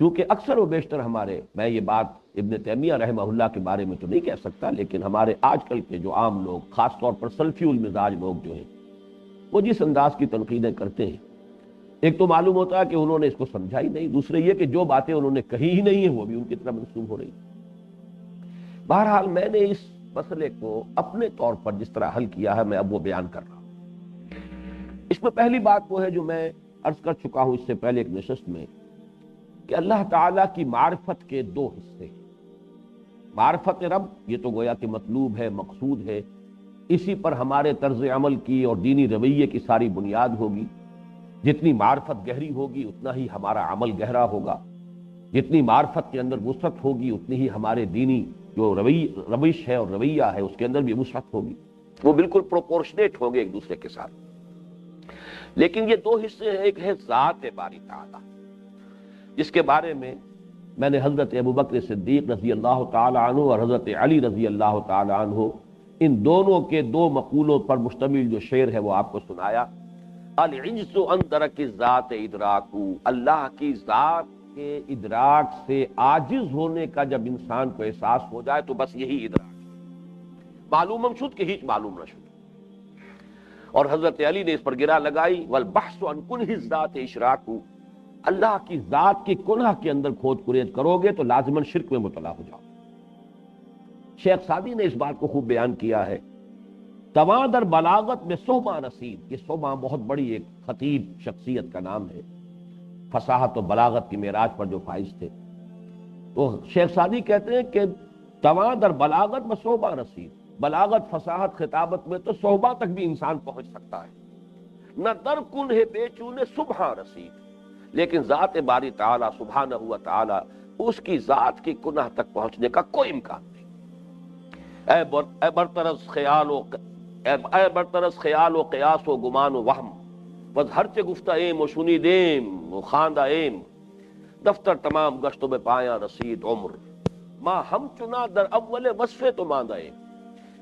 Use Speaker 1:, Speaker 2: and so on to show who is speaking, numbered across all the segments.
Speaker 1: چونکہ اکثر و بیشتر ہمارے، میں یہ بات ابن تیمیہ رحمہ اللہ کے بارے میں تو نہیں کہہ سکتا، لیکن ہمارے آج کل کے جو عام لوگ، خاص طور پر سلفی المزاج لوگ جو ہیں، وہ جس انداز کی تنقیدیں کرتے ہیں، ایک تو معلوم ہوتا ہے کہ انہوں نے اس کو سمجھا ہی نہیں، دوسرے یہ کہ جو باتیں انہوں نے کہی ہی نہیں ہیں وہ بھی ان کی طرف منسوب ہو رہی۔ بہرحال میں نے اس مسئلے کو اپنے طور پر جس طرح حل کیا ہے، میں اب وہ بیان کر رہا ہوں۔ اس میں پہلی بات وہ ہے جو میں عرض کر چکا ہوں اس سے پہلے ایک نشست میں، کہ اللہ تعالیٰ کی معرفت کے دو حصے ہیں۔ معرفت رب، یہ تو گویا کہ مطلوب ہے، مقصود ہے، اسی پر ہمارے طرز عمل کی اور دینی رویے کی ساری بنیاد ہوگی۔ جتنی معرفت گہری ہوگی اتنا ہی ہمارا عمل گہرا ہوگا، جتنی معرفت کے اندر وسعت ہوگی اتنی ہی ہمارے دینی جو روش ہے اور رویہ ہے اس کے اندر بھی وسعت ہوگی، وہ بالکل پروپورشنیٹ ہوں گے ایک دوسرے کے ساتھ۔ لیکن یہ دو حصے ہیں، ایک ہے ذات باری تعالیٰ، جس کے بارے میں میں نے حضرت ابوبکر صدیق رضی اللہ تعالی عنہ اور حضرت علی رضی اللہ تعالی عنہ، ان دونوں کے دو مقولوں پر مشتمل جو شعر ہے وہ آپ کو سنایا۔ العجز عن درک الذات ادراکو، اللہ کی ذات کے ادراک سے عاجز ہونے کا جب انسان کو احساس ہو جائے تو بس یہی ادراک ہے، معلوم ہم شد کہ ہیچ معلوم نہ شد۔ اور حضرت علی نے اس پر گرا لگائی، والبحث عن کنہ الذات اشراکو، اللہ کی ذات کی کنہ کے اندر کھود کرید کرو گے تو لازماً شرک میں مبتلا ہو جاؤ۔ شیخ سعدی نے اس بات کو خوب بیان کیا ہے، تواں در بلاغت میں صحبہ رسید، یہ صحبہ بہت بڑی ایک خطیب شخصیت کا نام ہے، فصاحت و بلاغت کی معراج پر جو فائز تھے۔ تو شیخ سعدی کہتے ہیں کہ تواں در بلاغت میں صحبہ رسید، بلاغت، فصاحت، خطابت میں تو صحبہ تک بھی انسان پہنچ سکتا ہے، نہ در کنہ بے چونے صبح رسید، لیکن ذات باری تعالیٰ سبحانہ و تعالیٰ، اس کی ذات کی کنہ تک پہنچنے کا کوئی امکان نہیں۔ اے برطرز خیال و قیاس و گمان و وہم، بس ہر چے گفتہ ایم و شنید ایم و خواندہ ایم، دفتر تمام گشت و بے پایا رسید عمر، ما ہم چنا در اول وصف تو ماندہ ایم۔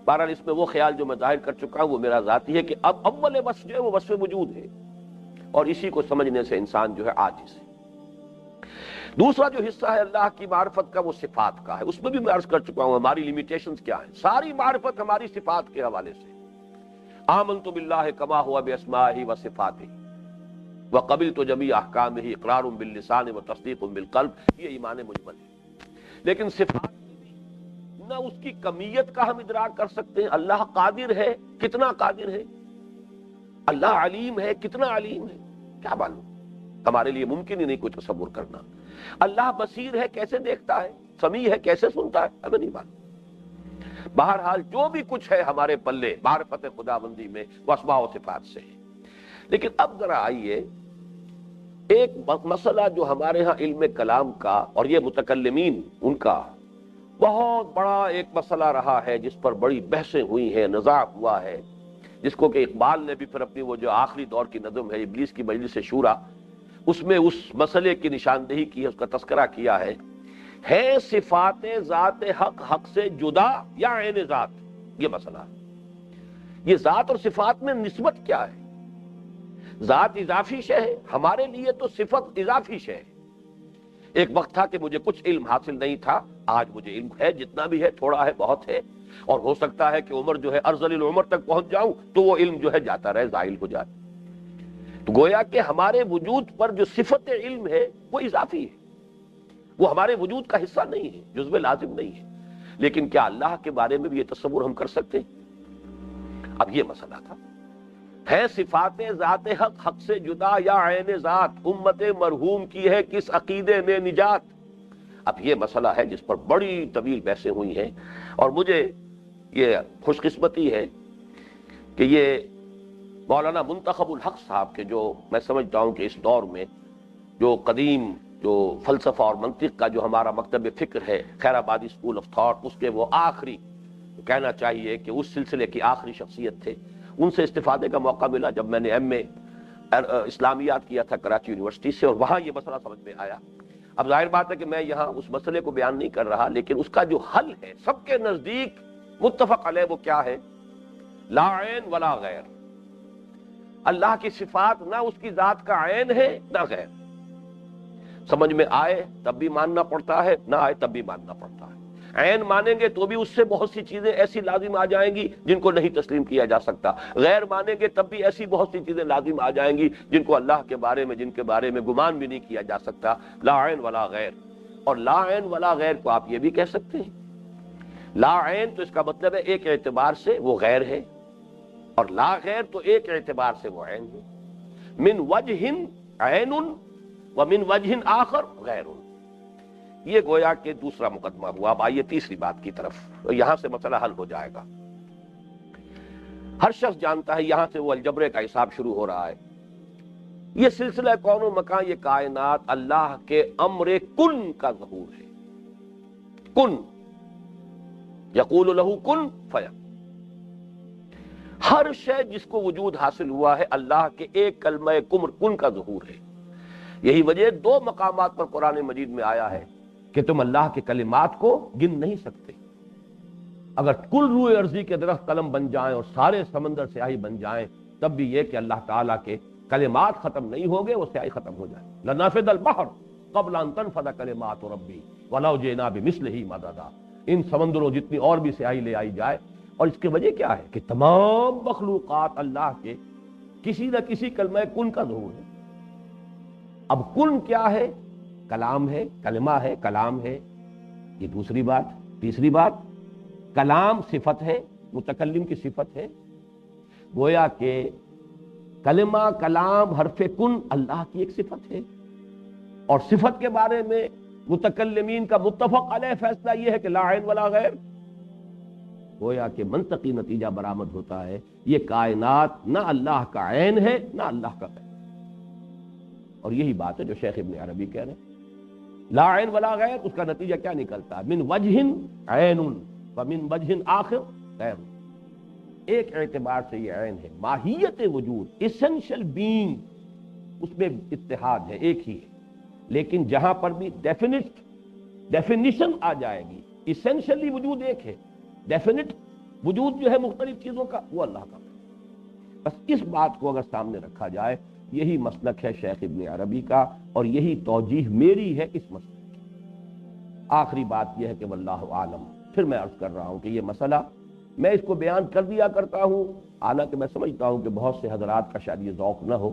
Speaker 1: بہرحال اس میں وہ خیال جو میں ظاہر کر چکا ہوں وہ میرا ذاتی ہے کہ اب اول وصف جو ہے وہ وصف وجود ہے، اور اسی کو سمجھنے سے انسان جو ہے عاجز ہے۔ دوسرا جو حصہ ہے اللہ کی معرفت کا وہ صفات کا ہے، اس میں بھی میں عرض کر چکا ہوں ہماری لیمیٹیشنز کیا ہیں۔ ساری معرفت ہماری صفات کے حوالے سے، آمنت باللہ کما ہوا باسمائہ و صفاتہ وقبلت جمیع احکامہ اقرار باللسان و تصدیق بالقلب، یہ ایمان مجمل ہے۔ لیکن صفات نہ اس کی کمیت کا ہم ادراک کر سکتے ہیں، اللہ قادر ہے، کتنا قادر ہے، اللہ علیم ہے، کتنا علیم ہے، کیا معلوم، ہمارے لیے ممکن ہی نہیں کوئی تصور کرنا۔ اللہ بصیر ہے، کیسے دیکھتا ہے، سمیع ہے، کیسے سنتا ہے، ہمیں نہیں معلوم۔ بہرحال جو بھی کچھ ہے ہمارے پلے معرفت خداوندی میں وہ اسماء و صفات سے ہے۔ لیکن اب ذرا آئیے، ایک مسئلہ جو ہمارے ہاں علم کلام کا اور یہ متکلمین ان کا بہت بڑا ایک مسئلہ رہا ہے، جس پر بڑی بحثیں ہوئی ہیں، نزاع ہوا ہے، جس کو کہ اقبال نے بھی پھر اپنی وہ جو آخری دور کی نظم ہے ابلیس کی مجلس شورا، اس میں اس مسئلے کی نشاندہی کی ہے، اس کا تذکرہ کیا ہے صفات ذات حق حق سے جدا یا عین ذات، یہ مسئلہ ہے۔ یہ ذات اور صفات میں نسبت کیا ہے؟ ذات اضافی شے ہے، ہمارے لیے تو صفت اضافی شے ہے۔ ایک وقت تھا کہ مجھے کچھ علم حاصل نہیں تھا، آج مجھے علم ہے، جتنا بھی ہے، تھوڑا ہے، بہت ہے، اور ہو سکتا ہے کہ عمر جو ہے ارذل العمر تک پہنچ جاؤں تو وہ علم جو ہے جاتا رہے، زائل ہو جائے۔ تو گویا کہ ہمارے وجود پر جو صفت علم ہے وہ اضافی ہے، وہ ہمارے وجود کا حصہ نہیں ہے، جزو لازم نہیں ہے۔ لیکن کیا اللہ کے بارے میں بھی یہ تصور ہم کر سکتے ہیں؟ اب یہ مسئلہ تھا، ہے صفات ذات حق حق سے جدا یا عین ذات، امت مرحوم کی ہے کس عقیدے میں نجات۔ اب یہ مسئلہ ہے جس پر بڑی طویل بحثیں ہوئی ہیں، اور مجھے یہ خوش قسمتی ہے کہ یہ مولانا منتخب الحق صاحب کے، جو میں سمجھتا ہوں کہ اس دور میں جو قدیم جو فلسفہ اور منطق کا جو ہمارا مکتب فکر ہے، خیر آبادی اسکول آف تھاٹ، اس کے وہ آخری، کہنا چاہیے کہ اس سلسلے کی آخری شخصیت تھے، ان سے استفادے کا موقع ملا جب میں نے ایم اے اسلامیات کیا تھا کراچی یونیورسٹی سے، اور وہاں یہ مسئلہ سمجھ میں آیا۔ اب ظاہر بات ہے کہ میں یہاں اس مسئلے کو بیان نہیں کر رہا، لیکن اس کا جو حل ہے سب کے نزدیک متفق علیہ وہ کیا ہے؟ لا عین ولا غیر۔ اللہ کی صفات نہ اس کی ذات کا عین ہے نہ غیر، سمجھ میں آئے تب بھی ماننا پڑتا ہے، نہ آئے تب بھی ماننا پڑتا ہے۔ عین مانیں گے تو بھی اس سے بہت سی چیزیں ایسی لازم آ جائیں گی جن کو نہیں تسلیم کیا جا سکتا، غیر مانیں گے تب بھی ایسی بہت سی چیزیں لازم آ جائیں گی جن کو اللہ کے بارے میں، جن کے بارے میں گمان بھی نہیں کیا جا سکتا۔ لا عین ولا غیر، اور لا عین ولا غیر کو آپ یہ بھی کہہ سکتے ہیں، لا عین تو اس کا مطلب ہے ایک اعتبار سے وہ غیر ہے، اور لا غیر تو ایک اعتبار سے وہ عین ہے۔ من وجہ عین ومن وجہ آخر غیر، یہ گویا کہ دوسرا مقدمہ ہوا۔ اب آئیے تیسری بات کی طرف، یہاں سے مسئلہ حل ہو جائے گا۔ ہر شخص جانتا ہے یہاں سے وہ الجبرے کا حساب شروع ہو رہا ہے۔ یہ سلسلہ کون و مکان، یہ کائنات اللہ کے امر کن کا ظہور ہے۔ کن یقول لہ کن فیکون، ہر شے جس کو وجود حاصل ہوا ہے اللہ کے ایک کلمہ کن کا ظہور ہے۔ یہی وجہ دو مقامات پر قرآن مجید میں آیا ہے کہ تم اللہ کے کلمات کو گن نہیں سکتے۔ اگر کل روئے ارضی کے درخت قلم بن جائیں اور سارے سمندر سیاہی بن جائیں، تب بھی یہ کہ اللہ تعالیٰ کے کلمات ختم نہیں ہوگے، وہ سیاہی ختم ہو جائے۔ لنفد البحر قبل ان تنفد کلمات ربی ولو جئنا بمثلہ مددا، ان سمندروں جتنی اور بھی سیاہی لے آئی جائے۔ اور اس کی وجہ کیا ہے کہ تمام مخلوقات اللہ کے کسی نہ کسی کلمہ کن کا ظہور ہے۔ اب کن کیا ہے؟ کلام ہے، کلمہ ہے، کلام ہے، یہ دوسری بات۔ تیسری بات، کلام صفت ہے، متکلم کی صفت ہے، گویا کہ کلمہ، کلام، حرف کن اللہ کی ایک صفت ہے، اور صفت کے بارے میں متکلمین کا متفق علیہ فیصلہ یہ ہے کہ لا عین ولا غیر۔ گویا کہ منطقی نتیجہ برآمد ہوتا ہے یہ کائنات نہ اللہ کا عین ہے نہ اللہ کا غیر، اور یہی بات ہے جو شیخ ابن عربی کہہ رہے ہیں۔ لا عین ولا غیر، اس کا نتیجہ کیا نکلتا ہے؟ من وجہ عین ومن وجہ آخر غیر، ایک اعتبار سے یہ عین ہے، ماہیت وجود، ایسنشل بینگ، اس میں اتحاد ہے، ایک ہی ہے، لیکن جہاں پر بھی ڈیفینیشن آ جائے گی، ایسنشلی وجود ایک ہے، ڈیفینٹ وجود جو ہے مختلف چیزوں کا وہ اللہ کا ہے۔ بس اس بات کو اگر سامنے رکھا جائے، یہی مسلک ہے شیخ ابن عربی کا، اور یہی توجیہ میری ہے اس مسئلے کی۔ آخری بات یہ ہے کہ واللہ عالم، پھر میں عرض کر رہا ہوں کہ یہ مسئلہ میں اس کو بیان کر دیا کرتا ہوں، حالانکہ میں سمجھتا ہوں کہ بہت سے حضرات کا شاید یہ ذوق نہ ہو،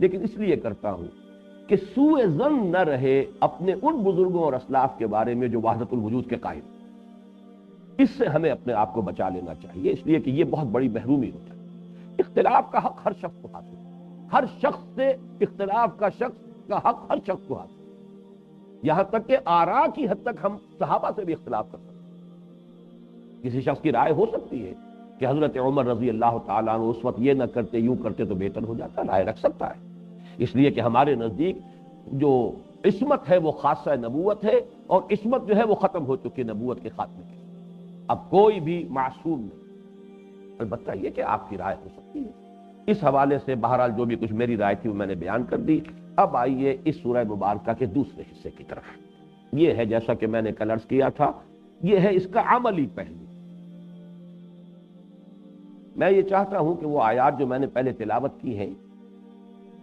Speaker 1: لیکن اس لیے کرتا ہوں کہ سوء ظن نہ رہے اپنے ان بزرگوں اور اسلاف کے بارے میں جو وحدت الوجود کے قائل، اس سے ہمیں اپنے آپ کو بچا لینا چاہیے، اس لیے کہ یہ بہت بڑی محرومی ہوتا ہے۔ اختلاف کا حق ہر شخص کو حاصل ہے، ہر شخص سے اختلاف کا حق ہر شخص کو حاصل ہے، یہاں تک کہ آراء کی حد تک ہم صحابہ سے بھی اختلاف کر سکتے ہیں۔ کسی شخص کی رائے ہو سکتی ہے کہ حضرت عمر رضی اللہ تعالیٰ عنہ اس وقت یہ نہ کرتے، یوں کرتے تو بہتر ہو جاتا، رائے رکھ سکتا ہے، اس لیے کہ ہمارے نزدیک جو عصمت ہے وہ خاصہ نبوت ہے، اور عصمت جو ہے وہ ختم ہو چکی نبوت کے خاتمے کے۔ اب کوئی بھی معصوم نہیں، البتہ یہ کہ آپ کی رائے ہو سکتی ہے۔ اس حوالے سے بہرحال جو بھی کچھ میری رائے تھی وہ میں نے بیان کر دی۔ اب آئیے اس سورہ مبارکہ کے دوسرے حصے کی طرف۔ یہ ہے جیسا کہ میں نے کل عرض کیا تھا، یہ ہے اس کا عملی پہلو۔ میں یہ چاہتا ہوں کہ وہ آیات جو میں نے پہلے تلاوت کی ہیں،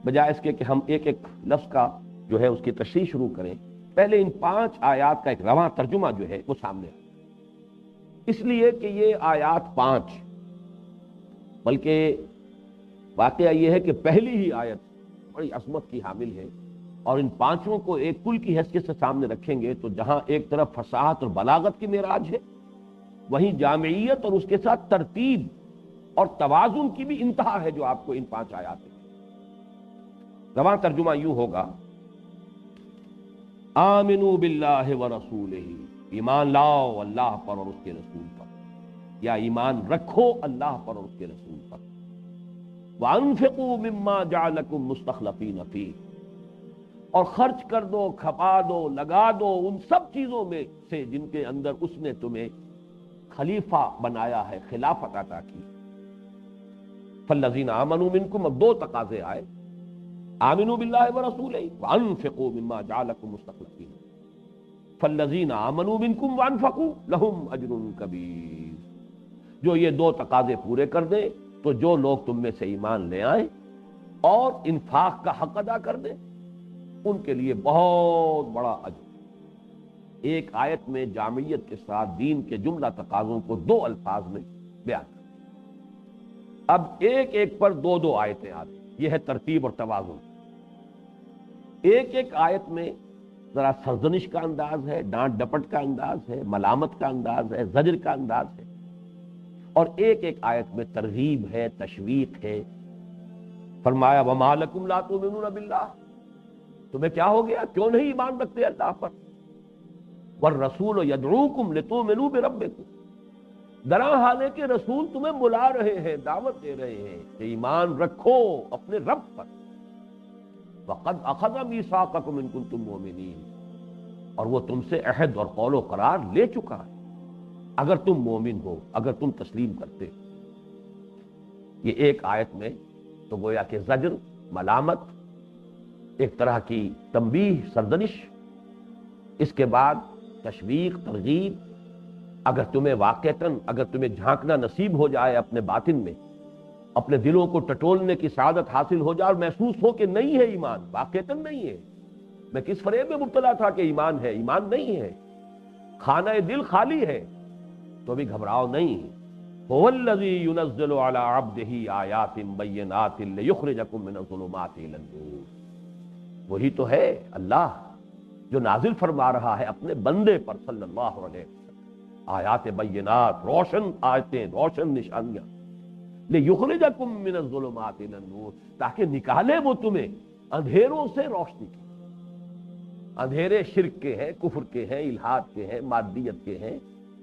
Speaker 1: بجائے اس کے کہ ہم ایک ایک لفظ کا جو ہے اس کی تشریح شروع کریں، پہلے ان 5 آیات کا ایک رواں ترجمہ جو ہے وہ سامنے آئے، اس لیے کہ یہ آیات 5، بلکہ واقعہ یہ ہے کہ پہلی ہی آیت بڑی عظمت کی حامل ہے، اور ان 5 کو ایک کل کی حیثیت سے سامنے رکھیں گے تو جہاں ایک طرف فصاحت اور بلاغت کی معراج ہے، وہیں جامعیت اور اس کے ساتھ ترتیب اور توازن کی بھی انتہا ہے جو آپ کو ان 5 آیات میں۔ رواں ترجمہ یوں ہوگا: آمنوا باللہ ورسولہ، ایمان لاؤ اللہ پر اور اس کے رسول پر، یا ایمان رکھو اللہ پر اور اس کے رسول پر۔ وَأَنفِقُوا مِمَّا جَعَلَكُمْ مُسْتَخْلَفِينَ فِيهِ، اور خرچ کر دو، کھپا دو، لگا دو ان سب چیزوں میں سے جن کے اندر اس نے تمہیں خلیفہ بنایا ہے، خلافت عطا کی۔ فَالَّذِينَ آمَنُوا مِنكُمْ، اب 2 تقاضے آئے، آمنوا باللہ ورسولہ وَأَنفِقُوا مِمَّا جَعَلَكُمْ مُسْتَخْلَفِينَ فَالَّذِينَ آمَنُوا مِنكُمْ وَأَنفَقُوا لَهُمْ أَجْرٌ كَبِيرٌ، جو یہ 2 تقاضے پورے کر دیں تو جو لوگ تم میں سے ایمان لے آئیں اور انفاق کا حق ادا کر دیں، ان کے لیے بہت بڑا اجر۔ ایک آیت میں جامعیت کے ساتھ دین کے جملہ تقاضوں کو دو الفاظ میں بیان کر، اب ایک ایک پر دو دو آیتیں آتی، یہ ہے ترتیب اور توازن۔ ایک ایک آیت میں ذرا سرزنش کا انداز ہے، ڈانٹ ڈپٹ کا انداز ہے، ملامت کا انداز ہے، زجر کا انداز ہے، اور ایک ایک آیت میں ترغیب ہے، تشویق ہے۔ فرمایا وَمَا لَكُمْ لَا تُؤْمِنُونَ بِاللَّهِ، تمہیں کیا ہو گیا، کیوں نہیں ایمان رکھتے اللہ پر؟ وَالرَّسُولُ يَدْعُوكُمْ لِتُؤْمِنُوا بِرَبِّكُمْ، درا حال ہے کہ رسول تمہیں بلا رہے ہیں، دعوت دے رہے ہیں کہ ایمان رکھو اپنے رب پر۔ وَقَدْ أَخَذَ مِيثَاقَكُمْ إِن كُنتُم مُؤْمِنِينَ، اور وہ تم سے عہد اور قول و قرار لے چکا ہے اگر تم مومن ہو، اگر تم تسلیم کرتے ہو۔ یہ ایک آیت میں تو گویا کہ زجر، ملامت، ایک طرح کی تنبیہ، سرزنش، اس کے بعد تشویق، ترغیب۔ اگر تمہیں واقعتاً، اگر تمہیں جھانکنا نصیب ہو جائے اپنے باطن میں، اپنے دلوں کو ٹٹولنے کی سعادت حاصل ہو جائے اور محسوس ہو کہ نہیں ہے ایمان، واقعتاً نہیں ہے، میں کس فریب میں مبتلا تھا کہ ایمان ہے، ایمان نہیں ہے، خانہ دل خالی ہے، تو بھی گھبراؤ نہیں۔ هو الذی ينزل على عبده آیات بینات لیخرجکم من الظلمات الى النور، وہی تو ہے اللہ جو نازل فرما رہا ہے اپنے بندے پر صلی اللہ علیہ وسلم آیات بینات، روشن آیتیں، روشن نشانیاں، لیخرجکم من الظلمات الى النور، تاکہ نکالے وہ تمہیں اندھیروں سے روشنی کی۔ اندھیرے شرک کے ہیں، کفر کے ہیں، الحاد کے ہیں، مادیت کے ہیں،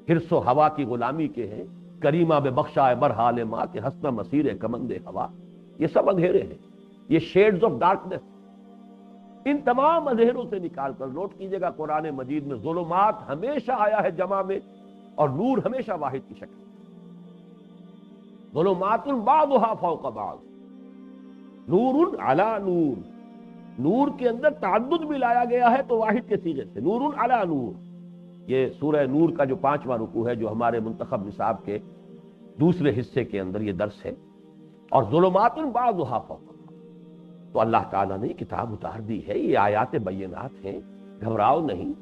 Speaker 1: حرص و ہوا کی غلامی کے ہیں، کریمہ بے بخشائے برحال ماں کے حسن مسیر کمند ہوا، یہ سب اندھیرے ہیں، یہ شیڈز آف ڈارکنیس۔ ان تمام اندھیروں سے نکال کر، نوٹ کیجئے گا قرآن مجید میں ظلمات ہمیشہ آیا ہے جمع میں، اور نور ہمیشہ واحد کی شکل۔ ظلمات بعضها فوق بعض، نور علی نور، نور کے اندر تعدد بھی لایا گیا ہے تو واحد کے صیغے سے، نور علی نور۔ یہ سورہ نور کا جو 5واں رکوع ہے، جو ہمارے منتخب نصاب کے دوسرے حصے کے اندر یہ درس ہے، اور ظلمات بعضها فوق بعض، تو اللہ تعالیٰ نے کتاب اتار دی ہے، یہ آیات بینات ہیں، گھبراؤ نہیں،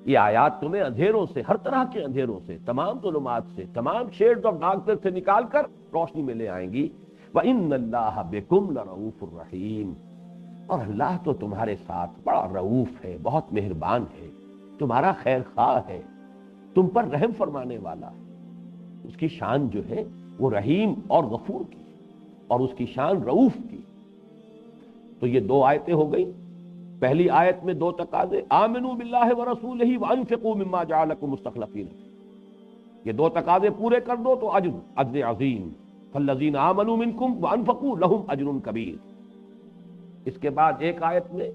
Speaker 1: یہ آیات تمہیں اندھیروں سے، ہر طرح کے اندھیروں سے، تمام ظلمات سے، تمام شیڈز آف ڈارکنیس سے نکال کر روشنی میں لے آئیں گی۔ وَإِنَّ اللَّهَ بِكُمْ لَرَءُوفٌ رَحِيمٌ، اور اللہ تو تمہارے ساتھ بڑا رؤوف ہے، بہت مہربان ہے، تمہارا خیر خواہ ہے، تم پر رحم فرمانے والا ہے۔ اس کی شان جو ہے وہ رحیم اور غفور کی، اور اس کی شان رؤوف کی۔ تو یہ دو آیتیں ہو گئی۔ پہلی آیت میں دو تقاضے، آمنوا باللہ ورسولہ وانفقوا مما جعلکم مستخلفین، یہ دو تقاضے پورے کر دو تو اجر عظیم، فالذین آمنوا منکم وانفقوا لہم اجر کبیر۔ اس کے بعد ایک آیت میں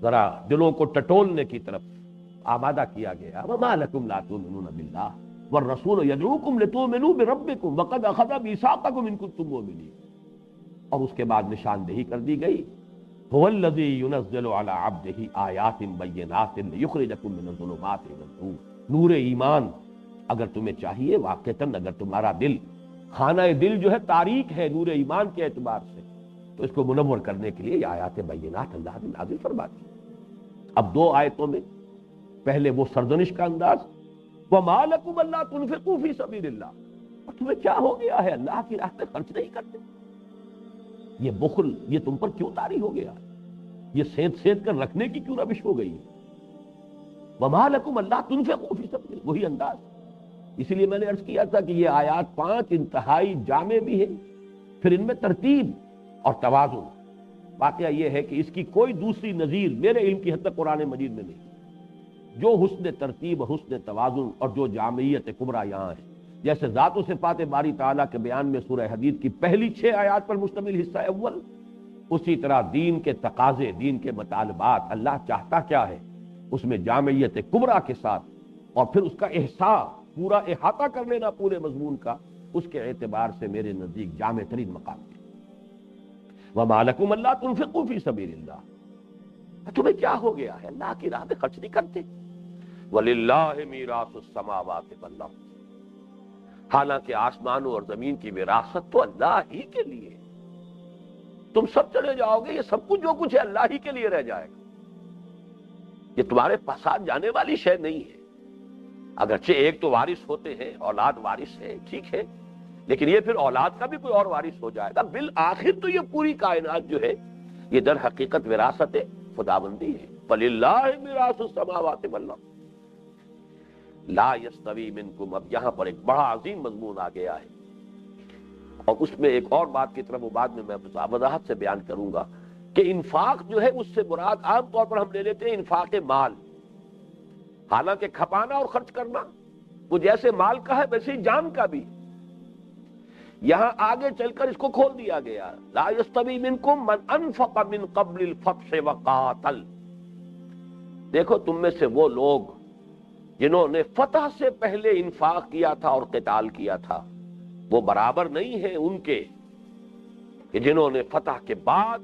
Speaker 1: ذرا دلوں کو ٹٹولنے کی طرف آمادہ کیا گیا، وما لکم لا تؤمنون باللہ والرسول یدعوکم لتؤمنوا بربکم وقد اخذ میثاقکم ان کنتم مؤمنین، اور اس کے بعد نشاندہی کر دی گئی، هو الذی ینزل علی عبدہ آیات بینات لیخرجکم من الظلمات الی النور۔ نور ایمان اگر تمہیں چاہیے واقعتاً، اگر تمہارا دل، خانہ دل جو ہے تاریک ہے نور ایمان کے اعتبار سے، تو اس کو منور کرنے کے لیے یہ آیات بینات اللہ نے نازل فرما دی۔ اب دو آیتوں میں پہلے وہ سرزنش کا انداز، وَمَا لَكُمْ أَلَّا تُنْفِقُوا فِي سَبِيلِ اللَّهِ، اور تمہیں کیا ہو گیا ہے اللہ کی راہ میں خرچ نہیں کرتے؟ یہ بخل، یہ تم پر کیوں طاری ہو گیا؟ یہ سینت سینت کر رکھنے کی کیوں روش ہو گئی؟ وَمَا لَكُمْ أَلَّا تُنْفِقُوا فِي سَبِيلِ اللَّهِ، وہی انداز۔ اسی لیے میں نے عرض کیا تھا کہ یہ آیات 5 انتہائی جامع بھی ہیں، پھر ان میں ترتیب اور توازن۔ واقعہ یہ ہے کہ اس کی کوئی دوسری نظیر میرے علم کی حد تک قرآن مجید میں نہیں، جو حسن ترتیب، حسن توازن اور جو جامعیت کبریٰ یہاں ہے۔ جیسے ذات و صفات باری تعالیٰ کے بیان میں سورہ حدید کی پہلی 6 آیات پر مشتمل حصہ اول، اسی طرح دین کے تقاضے، دین کے مطالبات، اللہ چاہتا کیا ہے، اس میں جامعیت کبریٰ کے ساتھ، اور پھر اس کا احساس، پورا احاطہ کر لینا پورے مضمون کا، اس کے اعتبار سے میرے نزدیک جامع ترین مقام ہے۔ وَمَا لَكُمْ أَلَّا تُنْفِقُوا فِي سَبِيلِ اللَّهِ، تمہیں کیا ہو گیا ہے اللہ کی راہ میں خرچ نہیں کرتے؟ وَلِلَّهِ مِيرَاثُ السَّمَاوَاتِ وَالْأَرْضِ، حالانکہ آسمانوں اور زمین کی وراثت تو اللہ ہی کے لیے، تم سب چلے جاؤ گے، یہ سب کچھ جو کچھ ہے اللہ ہی کے لیے رہ جائے گا۔ یہ تمہارے ساتھ جانے والی شے نہیں ہے۔ اگرچہ ایک تو وارث ہوتے ہیں، اولاد وارث ہے، ٹھیک ہے، لیکن یہ پھر اولاد کا بھی کوئی اور وارث ہو جائے گا۔ بالآخر تو یہ پوری کائنات جو ہے یہ در حقیقت وراثت خداوندی ہے۔ فَلِلَّهِ مِيرَاثُ السَّمَاوَاتِ وَالْأَرْضِ لا يَسْتَوِي مِنْكُمْ۔ اب یہاں پر ایک بڑا عظیم مضمون آ گیا ہے، اور اس میں ایک اور بات کی طرف وہ بعد میں وضاحت سے بیان کروں گا کہ انفاق جو ہے اس سے مراد عام طور پر ہم لے لیتے ہیں انفاق مال، حالانکہ کھپانا اور خرچ کرنا وہ جیسے مال کا ہے ویسے ہی جان کا بھی۔ یہاں آگے چل کر اس کو کھول دیا گیا، لا یستوی منکم من انفق من قبل الفتح وقاتل۔ دیکھو تم میں سے وہ لوگ جنہوں نے فتح سے پہلے انفاق کیا تھا اور قتال کیا تھا، وہ برابر نہیں ہیں ان کے کہ جنہوں نے فتح کے بعد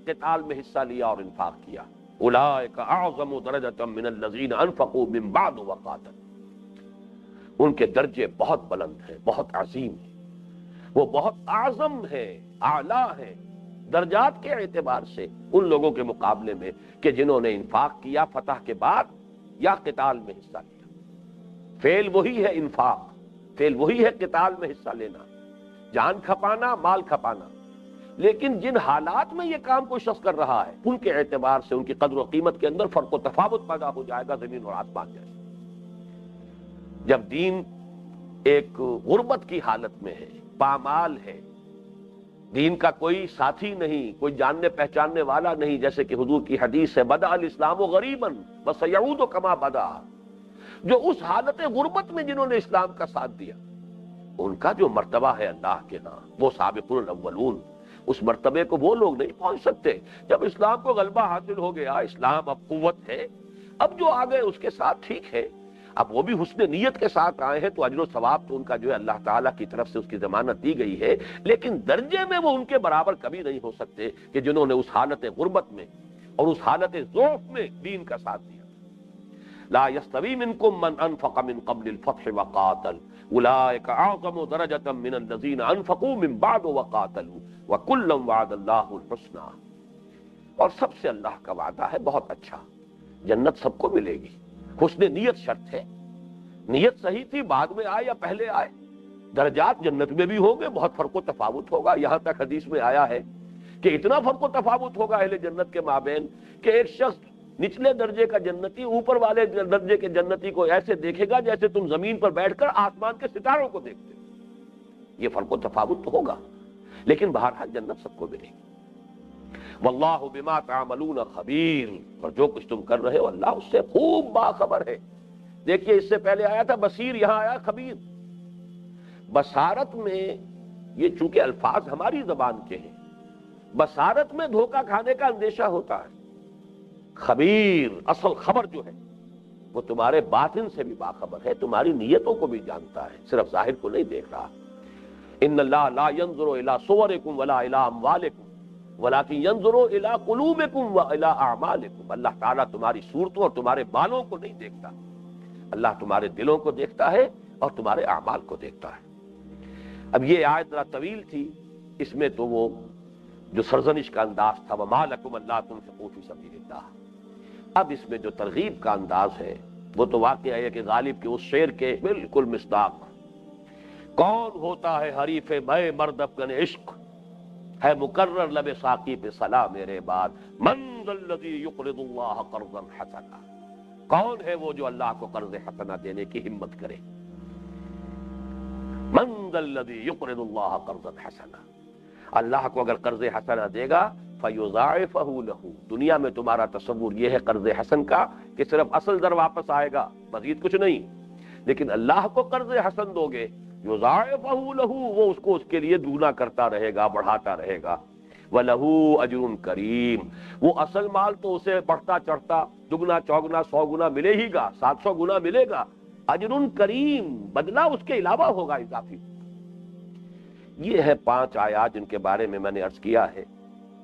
Speaker 1: قتال میں حصہ لیا اور انفاق کیا۔ اولئک اعظم درجۃ من الذین انفقوا من بعد وقاتلوا۔ ان کے درجے بہت بلند ہیں، بہت عظیم ہیں، وہ بہت اعظم ہے، اعلیٰ ہے درجات کے اعتبار سے ان لوگوں کے مقابلے میں کہ جنہوں نے انفاق کیا فتح کے بعد یا قتال میں حصہ لیا۔ فعل وہی ہے انفاق، فعل وہی ہے قتال میں حصہ لینا، جان کھپانا، مال کھپانا، لیکن جن حالات میں یہ کام کوئی شخص کر رہا ہے ان کے اعتبار سے ان کی قدر و قیمت کے اندر فرق و تفاوت پیدا ہو جائے گا زمین اور آسمان جیسے۔ جب دین ایک غربت کی حالت میں ہے، پامال ہے، دین کا کوئی ساتھی نہیں، کوئی جاننے پہچاننے والا نہیں، جیسے کہ حضور کی حدیث ہے بدأ الاسلام غریبا وسیعود کما بدأ، جو اس حالت غربت میں جنہوں نے اسلام کا ساتھ دیا ان کا جو مرتبہ ہے اللہ کے ہاں وہ سابقون الاولون، اس مرتبے کو وہ لوگ نہیں پہنچ سکتے۔ جب اسلام کو غلبہ حاصل ہو گیا، اسلام اب قوت ہے، اب جو آگئے اس کے ساتھ ٹھیک ہے، اب وہ بھی حسن نیت کے ساتھ آئے ہیں تو اجر و ثواب تو ان کا جو ہے اللہ تعالیٰ کی طرف سے اس کی ضمانت دی گئی ہے، لیکن درجے میں وہ ان کے برابر کبھی نہیں ہو سکتے کہ جنہوں نے اس حالت غربت میں اور اس حالت ضعف میں دین کا ساتھ دیا۔ لا يستوی منکم من انفق من قبل الفتح وقاتل اولئک اعظم درجۃ من الذین انفقوا من بعد وقاتلوا وکلا وعد اللہ الحسنی۔ اور سب سے اللہ کا وعدہ ہے بہت اچھا، جنت سب کو ملے گی، حسن نیت شرط ہے، نیت صحیح تھی بعد میں آئے یا پہلے آئے، درجات جنت میں بھی ہوں گے، بہت فرق و تفاوت ہوگا۔ یہاں تک حدیث میں آیا ہے کہ اتنا فرق و تفاوت ہوگا اہل جنت کے مابین کہ ایک شخص نچلے درجے کا جنتی اوپر والے درجے کے جنتی کو ایسے دیکھے گا جیسے تم زمین پر بیٹھ کر آسمان کے ستاروں کو دیکھتے ہو۔ یہ فرق و تفاوت تو ہوگا، لیکن بہرحال جنت سب کو ملے گی۔ واللہ بما تعملون خبیر، اور جو کچھ تم کر رہے ہو اللہ اس سے خوب باخبر ہے۔ دیکھیے اس سے پہلے آیا تھا بصیر، یہاں آیا خبیر۔ بصارت میں یہ چونکہ الفاظ ہماری زبان کے ہیں، بصارت میں دھوکہ کھانے کا اندیشہ ہوتا ہے۔ خبیر اصل خبر جو ہے وہ تمہارے باطن سے بھی باخبر ہے، تمہاری نیتوں کو بھی جانتا ہے، صرف ظاہر کو نہیں دیکھ رہا۔ ان اللہ لا ينظر الى صورکم ولا الى اموالکم ولکن ينظر الى قلوبکم والى اعمالکم۔ اللہ تعالیٰ تمہاری صورتوں اور تمہارے بالوں کو نہیں دیکھتا، اللہ تمہارے دلوں کو دیکھتا ہے اور تمہارے اعمال کو دیکھتا ہے۔ اب یہ آیت ذرا طویل تھی، اس میں تو وہ جو سرزنش کا انداز تھا وما لکم الا تنفقوا فی سبیل اللہ، اب اس میں جو ترغیب کا انداز ہے وہ تو واقعہ ہے کہ غالب کے اس شعر کے بالکل مصداق، کون ہوتا ہے حریف میں مرد افغن عشق، ہے مقرر لب ساقی پہ صلا میرے بعد، من ذا الذی یقرض اللہ قرضا حسنا، کون ہے وہ جو اللہ کو قرض حسنہ دینے کی ہمت کرے، من ذا الذی یقرض اللہ قرضا حسنا، اللہ کو اگر قرض حسنہ دے گا فَيُضَاعِفَهُ لَهُ، دنیا میں تمہارا تصور یہ ہے قرض حسن کا کہ صرف اصل در واپس آئے گا، مزید کچھ نہیں، لیکن اللہ کو قرض حسن دو گے يُضَاعِفَهُ لَهُ، وہ اس کو اس کے لیے دوگنا کرتا رہے گا، بڑھاتا رہے گا، وَلَهُ أَجْرٌ كَرِيمٌ، وہ اصل مال تو اسے بڑھتا چڑھتا دگنا چوگنا 100 گنا ملے ہی گا، 700 گنا ملے گا، اجر کریم، بدلہ اس کے علاوہ ہوگا اضافی۔ یہ ہے 5 آیات جن کے بارے میں نے عرض کیا ہے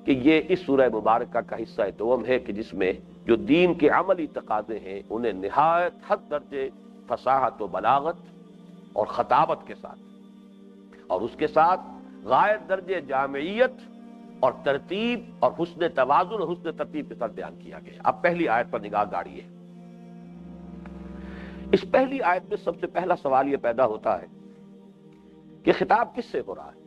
Speaker 1: کہ یہ اس سورہ مبارکہ کا حصہ دوم ہے کہ جس میں جو دین کے عملی تقاضے ہیں انہیں نہایت حد درجے فصاحت و بلاغت اور خطابت کے ساتھ، اور اس کے ساتھ غایت درجے جامعیت اور ترتیب اور حسن توازن اور حسن ترتیب کے ساتھ بیان کیا گیا۔ اب پہلی آیت پر نگاہ گاڑیے۔ اس پہلی آیت میں سب سے پہلا سوال یہ پیدا ہوتا ہے کہ خطاب کس سے ہو رہا ہے؟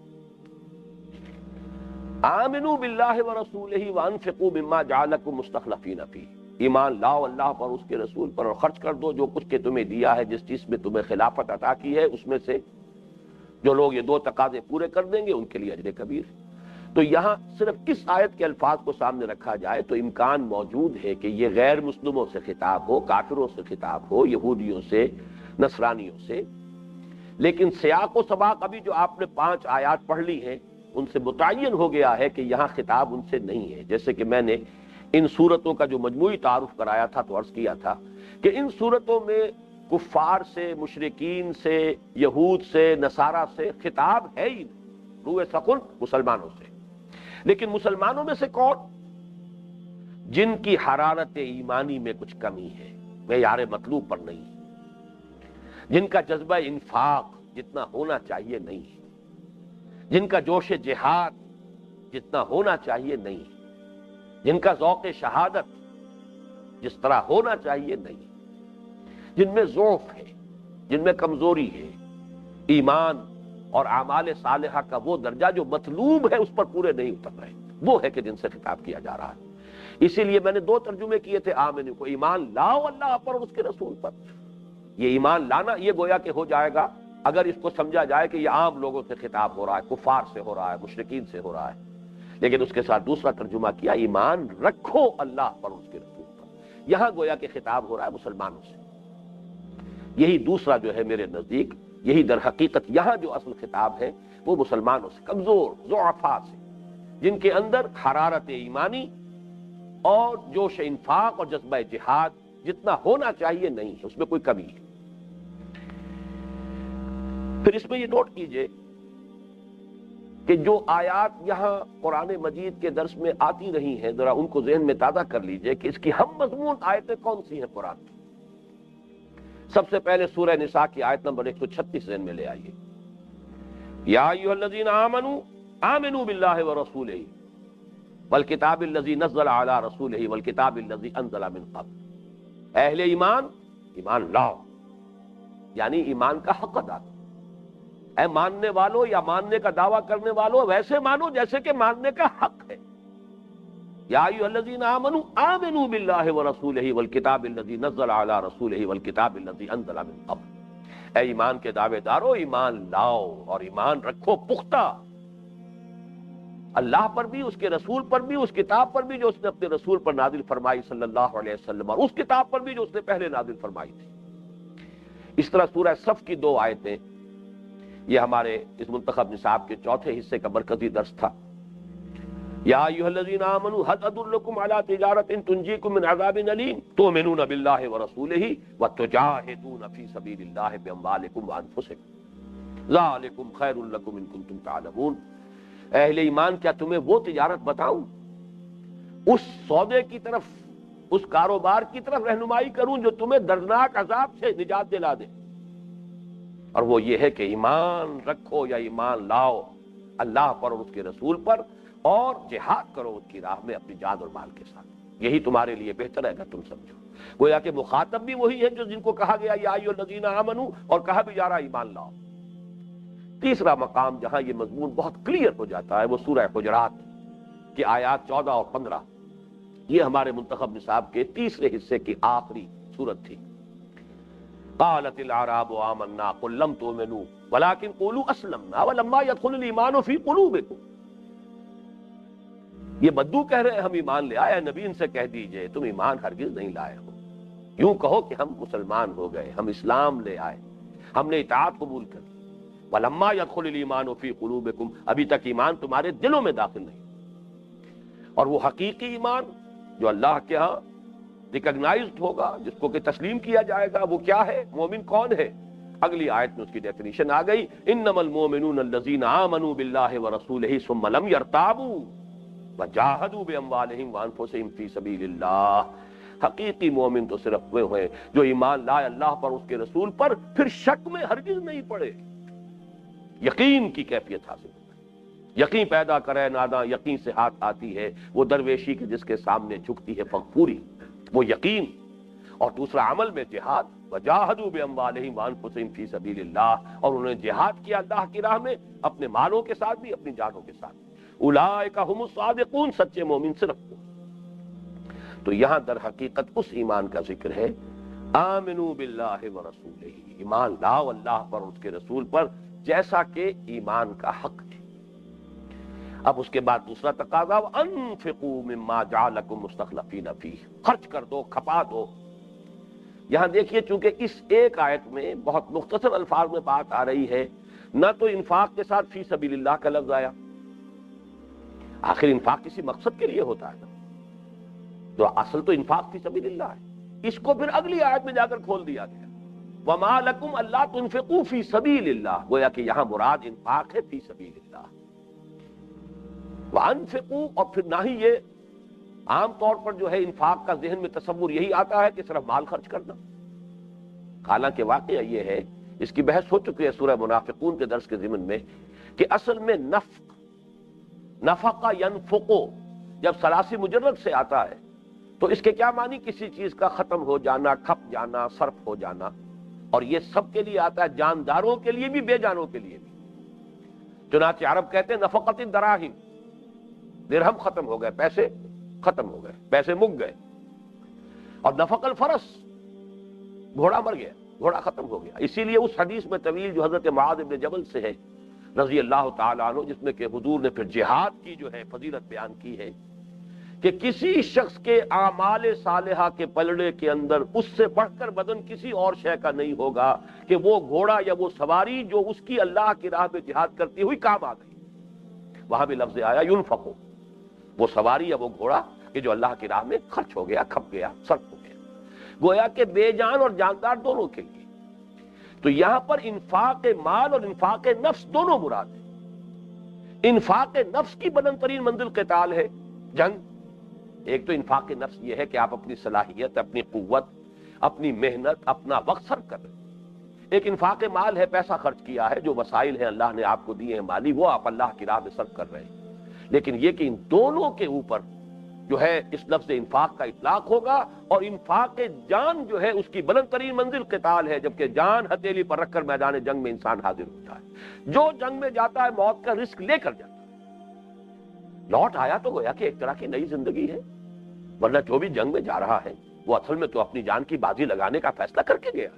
Speaker 1: آمنوا باللہ ورسولہ وانفقوا مما جعلکم مستخلفین فیہ، ایمان لاؤ اللہ پر، اس کے رسول پر، اور خرچ کر دو جو کچھ کہ تمہیں دیا ہے، جس چیز میں تمہیں خلافت عطا کی ہے، اس میں سے جو لوگ یہ دو تقاضے پورے کر دیں گے ان کے لیے اجر کبیر۔ تو یہاں صرف کس آیت کے الفاظ کو سامنے رکھا جائے تو امکان موجود ہے کہ یہ غیر مسلموں سے خطاب ہو، کافروں سے خطاب ہو، یہودیوں سے، نصرانیوں سے، لیکن سیاق و سباق ابھی جو آپ نے 5 آیات پڑھ لی ہیں ان سے متعین ہو گیا ہے کہ یہاں خطاب ان سے نہیں ہے۔ جیسے کہ میں نے ان صورتوں کا جو مجموعی تعارف کرایا تھا تو عرض کیا تھا کہ ان صورتوں میں کفار سے، مشرکین سے، یہود سے، نصارہ سے خطاب ہے ہی روح ثقل مسلمانوں سے۔ لیکن مسلمانوں میں سے کون؟ جن کی حرارت ایمانی میں کچھ کمی ہے، معیار مطلوب پر نہیں، جن کا جذبہ انفاق جتنا ہونا چاہیے نہیں، جن کا جوش جہاد جتنا ہونا چاہیے نہیں، جن کا ذوق شہادت جس طرح ہونا چاہیے نہیں، جن میں ضعف ہے، جن میں کمزوری ہے، ایمان اور اعمال صالحہ کا وہ درجہ جو مطلوب ہے اس پر پورے نہیں اتر رہے، وہ ہے کہ جن سے خطاب کیا جا رہا ہے۔ اسی لیے میں نے 2 ترجمے کیے تھے آمنو کو، ایمان لاؤ اللہ پر اور اس کے رسول پر۔ یہ ایمان لانا یہ گویا کہ ہو جائے گا اگر اس کو سمجھا جائے کہ یہ عام لوگوں سے خطاب ہو رہا ہے، کفار سے ہو رہا ہے، مشرکین سے ہو رہا ہے، لیکن اس کے ساتھ دوسرا ترجمہ کیا ایمان رکھو اللہ پر اور اس کے رسول پر۔ یہاں گویا کہ خطاب ہو رہا ہے مسلمانوں سے۔ یہی دوسرا جو ہے میرے نزدیک، یہی در حقیقت یہاں جو اصل خطاب ہے وہ مسلمانوں سے، کمزور ضعفاء سے، جن کے اندر حرارت ایمانی اور جوش انفاق اور جذبہ جہاد جتنا ہونا چاہیے نہیں ہے، اس میں کوئی کمی ہے۔ پھر اس میں یہ نوٹ کیجئے کہ جو آیات یہاں قرآن مجید کے درس میں آتی رہی ہیں ذرا ان کو ذہن میں تازہ کر لیجئے کہ اس کی ہم مضمون آیتیں کون سی ہیں قرآن کی۔ سب سے پہلے سورہ نساء کی آیت نمبر 136 ذہن میں لے آئیے۔ یا ایھا الذین آمنوا آمنوا باللہ ورسولہ والکتاب الذی نزل علی رسولہ والکتاب الذی انزل من قبل۔ اہل ایمان، ایمان لاؤ، یعنی ایمان کا حق ادا کرو۔ اے ماننے والو یا ماننے کا دعویٰ کرنے والو، ویسے مانو جیسے کہ ماننے کا حق ہے۔ یا ایھا الذین آمنوا آمنوا باللہ ورسولہ والکتاب الذی نزل علی رسولہ والکتاب الذی انزل من قبل۔ اے ایمان کے دعوے دارو، ایمان لاؤ اور ایمان رکھو پختہ، اللہ پر بھی، اس کے رسول پر بھی، اس کتاب پر بھی جو اس نے اپنے رسول پر نازل فرمائی صلی اللہ علیہ وسلم، اور اس کتاب پر بھی جو اس نے پہلے نازل فرمائی تھی۔ اس طرح سورہ صف کی 2 آیتیں، یہ ہمارے اس منتخب نصاب کے چوتھے حصے کا مرکزی درس تھا۔ یا ایھا الذین آمنوا ھل ادلکم علی تجارۃ تنجیکم من عذاب علیم تؤمنون باللہ ورسولہ وتجاہدون فی سبیل اللہ باموالکم وانفسکم ذالکم خیر لکم ان کنتم تعلمون۔ اہل ایمان کیا تمہیں وہ تجارت بتاؤں، اس سودے کی طرف، اس کاروبار کی طرف رہنمائی کروں جو تمہیں دردناک عذاب سے نجات دلا دے؟ اور وہ یہ ہے کہ ایمان رکھو یا ایمان لاؤ اللہ پر اور اس کے رسول پر، اور جہاد کرو اس کی راہ میں اپنی جان اور مال کے ساتھ، یہی تمہارے لیے بہتر ہے اگر تم سمجھو۔ گویا کہ مخاطب بھی وہی ہے جو جن کو کہا گیا یا ایھا الذین آمنوا، اور کہا بھی جا رہا ایمان لاؤ۔ تیسرا مقام جہاں یہ مضمون بہت کلیئر ہو جاتا ہے وہ سورہ حجرات کی آیات 14 اور 15۔ یہ ہمارے منتخب نصاب کے تیسرے حصے کی آخری سورت تھی۔ قالت الاعراب آمنا قل لم تؤمنوا ولكن قولوا اسلمنا ولما يدخل الايمان في قلوبكم۔ یہ بدو کہہ رہے ہیں ہم ایمان لے آئے، نبی ان سے کہہ دیجئے تم ایمان ہرگز نہیں لائے ہو، یوں کہو کہ ہم مسلمان ہو گئے، ہم اسلام لے آئے، ہم نے اطاعت قبول کر لی۔ وَلَمَّا يَدْخُلِ الْإِيمَانُ فِي قُلُوبِكُمْ، ابھی تک ایمان تمہارے دلوں میں داخل نہیں۔ اور وہ حقیقی ایمان جو اللہ کے ہاں ریکگنائزڈ ہوگا، جس کو کہ تسلیم کیا جائے گا، وہ کیا ہے؟ مومن کون ہے؟ اگلی آیت میں اس کی ڈیفینیشن آ گئی، انما المؤمنون الذین آمنوا باللہ ورسولہ ثم لم یرتابوا وجاہدوا باموالہم وانفسہم فی سبیل اللہ۔ حقیقی مومن تو صرف وہ ہیں جو ایمان لائے اللہ پر، اس کے رسول پر، پھر شک میں ہرگز نہیں پڑے، یقین کی کیفیت حاصل ہوتا ہے۔ یقین پیدا کرے ناداں یقین سے ہاتھ آتی ہے، وہ درویشی کے جس کے سامنے جھکتی ہے فغفوری، وہ یقین۔ اور دوسرا عمل میں جہاد، وجاہدوا باموالہم وانفسہم فی سبیل اللہ، اور انہوں نے جہاد کیا اللہ کی راہ میں اپنے مالوں کے ساتھ بھی اپنی جانوں کے ساتھ۔ اولئک هم الصادقون، سچے مومن صرف وہ۔ تو یہاں در حقیقت اس ایمان کا ذکر ہے، آمنوا باللہ ورسولہ، ایمان لاؤ اللہ پر اور اس کے رسول پر جیسا کہ ایمان کا حق ہے۔ اب اس کے بعد دوسرا تقاضا، وانفقوا مما جعلکم مستخلفین فیہ، خرچ کر دو، کھپا دو۔ یہاں دیکھیے چونکہ اس ایک آیت میں بہت مختصر الفاظ میں بات آ رہی ہے، نہ تو انفاق کے ساتھ فی سبیل اللہ کا لفظ آیا، آخر انفاق کسی مقصد کے لیے ہوتا ہے نا، تو اصل تو انفاق فی سبیل اللہ ہے، اس کو پھر اگلی آیت میں جا کر کھول دیا گیا، وما لکم الا تنفقوا فی سبیل اللہ، گویا کہ یہاں مراد انفاق ہے فی سبیل اللہ۔ وانفقوا، اور پھر نہ ہی یہ عام طور پر جو ہے انفاق کا ذہن میں تصور یہی آتا ہے کہ صرف مال خرچ کرنا، حالانکہ واقعہ یہ ہے، اس کی بحث ہو چکی ہے سورہ منافقون کے درس کے ضمن میں، کہ اصل میں نفقہ ینفقو جب ثلاثی مجرد سے آتا ہے تو اس کے کیا معنی؟ کسی چیز کا ختم ہو جانا، کھپ جانا، صرف ہو جانا، اور یہ سب کے لیے آتا ہے، جانداروں کے لیے بھی بے جانوں کے لیے بھی۔ چنانچہ عرب کہتے ہیں نفقت الدراہم، درہم ختم ہو گئے، پیسے ختم ہو گئے، پیسے مک گئے، اور نفق الفرس، گھوڑا مر گیا، گھوڑا ختم ہو گیا۔ اسی لیے اس حدیث میں طویل جو حضرت معاذ بن جبل سے ہے رضی اللہ تعالیٰ عنہ، جس میں کہ حضور نے پھر جہاد کی جو ہے فضیلت بیان کی ہے، کہ کسی شخص کے اعمال صالحہ کے پلڑے کے اندر اس سے بڑھ کر بدن کسی اور شے کا نہیں ہوگا کہ وہ گھوڑا یا وہ سواری جو اس کی اللہ کی راہ میں جہاد کرتی ہوئی کام آ گئی۔ وہاں بھی لفظ آیا ینفقو، وہ سواری یا وہ گھوڑا کہ جو اللہ کی راہ میں خرچ ہو گیا، کھپ گیا، صرف ہو گیا، گویا کہ بے جان اور جاندار دونوں کے لیے۔ تو یہاں پر انفاق مال اور انفاق نفس دونوں مراد ہیں۔ انفاق نفس کی بلند ترین منزل قتال ہے، جنگ۔ ایک تو انفاق نفس یہ ہے کہ آپ اپنی صلاحیت، اپنی قوت، اپنی محنت، اپنا وقت صرف کر رہے ہیں۔ ایک انفاق مال ہے، پیسہ خرچ کیا ہے، جو وسائل ہیں اللہ نے آپ کو دیے ہیں مالی، وہ آپ اللہ کی راہ میں صرف کر رہے ہیں۔ لیکن یہ کہ ان دونوں کے اوپر جو ہے اس لفظ انفاق کا اطلاق ہوگا، اور انفاق جان جو ہے اس کی بلند ترین منزل قتال ہے، جبکہ جان ہتھیلی پر رکھ کر میدان جنگ میں انسان حاضر ہوتا ہے۔ جو جنگ میں جاتا ہے موت کا رسک لے کر جاتا ہے، لوٹ آیا تو گویا کہ ایک طرح کی نئی زندگی ہے، ورنہ جو بھی جنگ میں جا رہا ہے وہ اصل میں تو اپنی جان کی بازی لگانے کا فیصلہ کر کے گیا۔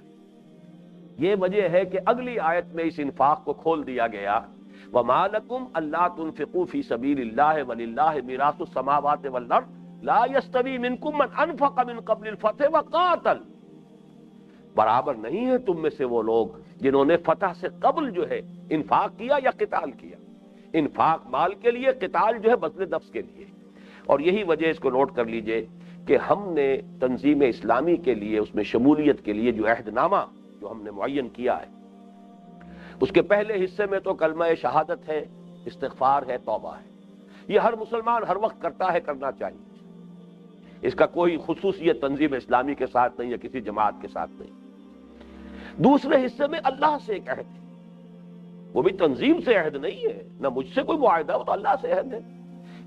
Speaker 1: یہ وجہ ہے کہ اگلی آیت میں اس انفاق کو کھول دیا گیا، وَمَا لَكُمْ أَلَّا تُنْفِقُوا فِي سَبِيلِ اللَّهِ وَلِلَّهِ مِيرَاثُ السَّمَاوَاتِ وَالْأَرْضِ لَا يَسْتَوِي مِنْكُمْ مَنْ أَنْفَقَ مِنْ قَبْلِ الْفَتْحِ وَقَاتَلَ، برابر نہیں ہے تم میں سے وہ لوگ جنہوں نے فتح سے قبل جو ہے انفاق کیا یا قتال کیا۔ انفاق مال کے لیے، قتال جو ہے بذل نفس کے لیے۔ اور یہی وجہ، اس کو نوٹ کر لیجئے کہ ہم نے تنظیم اسلامی کے لیے، اس میں شمولیت کے لیے جو عہد نامہ جو ہم نے معین کیا ہے، اس کے پہلے حصے میں تو کلمہ شہادت ہے، استغفار ہے، توبہ ہے۔ یہ ہر مسلمان ہر وقت کرتا ہے، کرنا چاہیے، اس کا کوئی خصوصیت تنظیم اسلامی کے ساتھ نہیں یا کسی جماعت کے ساتھ نہیں۔ دوسرے حصے میں اللہ سے ایک عہد ہے، وہ بھی تنظیم سے عہد نہیں ہے، نہ مجھ سے کوئی معاہدہ، وہ تو اللہ سے عہد ہے،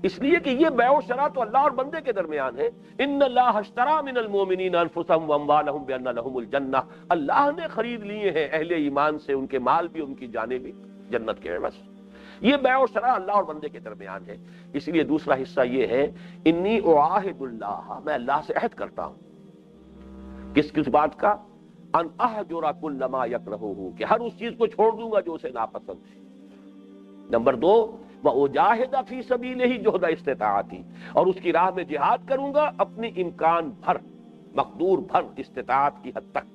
Speaker 1: اس لیے کہ یہ بیع و شراء تو اللہ اور بندے کے درمیان ہے۔ ان اللہ اشتری من المؤمنین انفسهم واموالهم بان لهم الجنہ، اللہ نے خرید لیے ہیں اہل ایمان سے ان کے مال بھی، ان کی جانیں بھی، جنت کے عوض۔ یہ بیع و شراء اللہ اور بندے کے درمیان ہے۔ اس لیے دوسرا حصہ یہ ہے، انی اعاہد اللہ، میں اللہ سے عہد کرتا ہوں، کس بات کا؟ ان اہجر کل ما یکرہہ، کہ ہر اس چیز کو چھوڑ دوں گا جو اسے ناپسند ہے۔ نمبر 2، وَأُجَاهِدَ فِي سَبِيلِهِ جُهْدَ اسْتِطَاعَتِي، اور اس کی راہ میں جہاد کروں گا اپنی امکان بھر، مقدور بھر، استطاعت کی حد تک۔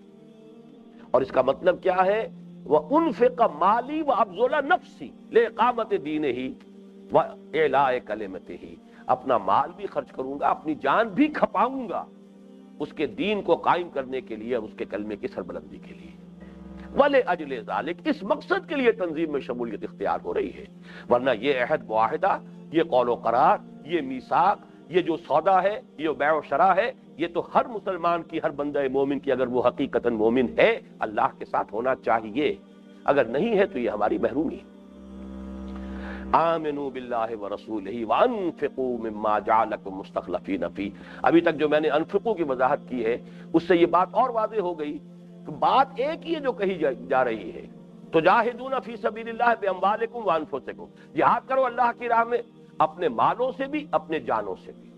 Speaker 1: اور اس کا مطلب کیا ہے؟ وَأُنفِقَ مَالِي وَأَبْذُلَ نَفْسِي لِإِقَامَةِ دِينِهِ وَإِعْلَاءِ كَلِمَتِهِ، اپنا مال بھی خرچ کروں گا، اپنی جان بھی کھپاؤں گا اس کے دین کو قائم کرنے کے لیے، اور اس کے کلمے کی سربلندی کے لیے۔ وَلِأَجْلِ ذَلِكَ، اس مقصد کے لیے تنظیم میں شمولیت اختیار ہو رہی ہے، ورنہ یہ عہد معاہدہ، یہ قول و قرار، یہ میثاق، یہ جو سودا ہے، یہ بیع و شراء ہے، یہ تو ہر مسلمان کی، ہر بندہ مومن کی، اگر وہ حقیقتاً مومن ہے، اللہ کے ساتھ ہونا چاہیے، اگر نہیں ہے تو یہ ہماری محرومی ہے۔ آمنوا باللہ ورسولہ وانفقوا مما جعلکم مستخلفین فیہ. ابھی تک جو میں نے انفقوا کی وضاحت کی ہے اس سے یہ بات اور واضح ہو گئی کہ بات ایک ہی ہے جو کہی جا رہی ہے. تجاہدون فی سبیل اللہ باموالکم وانفسکم، جہاد کرو اللہ کی راہ میں اپنے مالوں سے بھی اپنے جانوں سے بھی.